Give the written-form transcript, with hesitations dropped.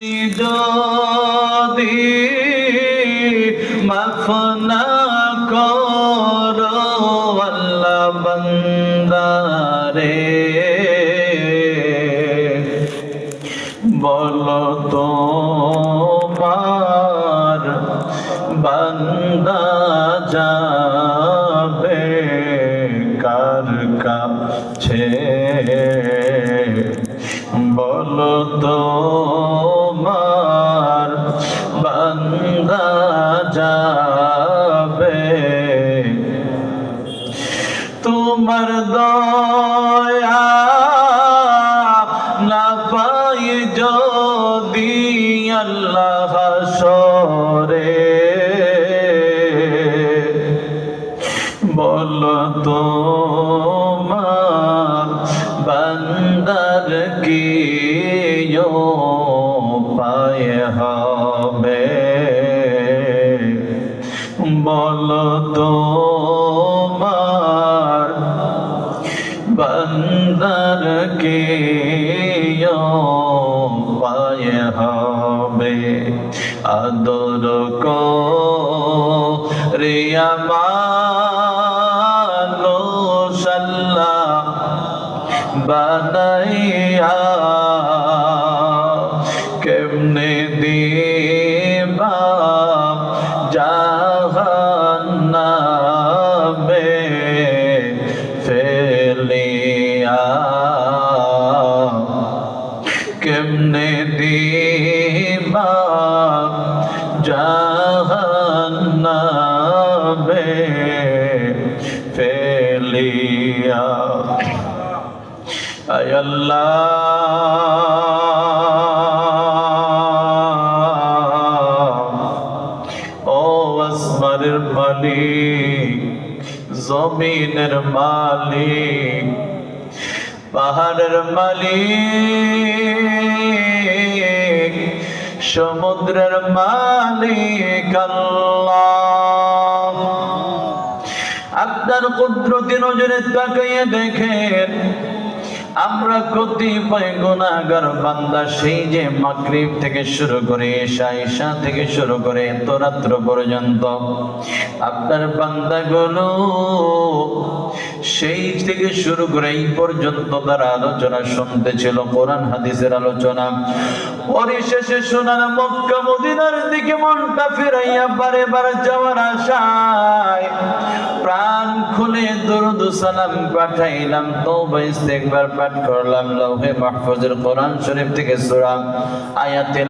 যদি মাফ না করো আল্লাহ বান্দারে, বলো তোমার বান্দা যাবে কার কাছে, বলো তোমার বান্দা যাবে তোমার দয়া না পাই যদি আল্লাহ হাসরে, বলো তোমার বান্দার কি পায় হবে, বলো তোমার বান্দার কি পায় হবে। আদর করিয়া মানুষ আল্লাহ বানাইয়া কেমনে দিবা জাহান্নামে ফেলিয়া, কেমনে দিবা জাহান্নামে ফেলিয়া। আয় আল্লাহ, ও আসমানের মালিক, জমিনের মালিক, পাহাড়ের মালিক, সমুদ্রের মালিক আল্লাহ, আপনার কুদরতি নজরে তাকাইয়া দেখেন আমরা কতিপয় গুনাহগার বান্দা, সেই যে মাগরিব থেকে শুরু করে ঈশা থেকে শুরু করে এত রাত্র পর্যন্ত আপনার বান্দাগুলো সেই থেকে শুরু করে এই পর্যন্ত তারা আলোচনা শুনতেছিল, কোরআন হাদিসের আলোচনা। পরিশেষে সোনার মক্কা মদিনার দিকে মনটা ফিরাইয়া বারে বারে যাওয়ার আশায় প্রাণ খুলে দরুদ সালাম পাঠাইলাম, তওবা ইস্তেগফার পাঠ করলাম, লৌহে মাহফুজের কোরআন শরীফ থেকে সূরা আয়াতে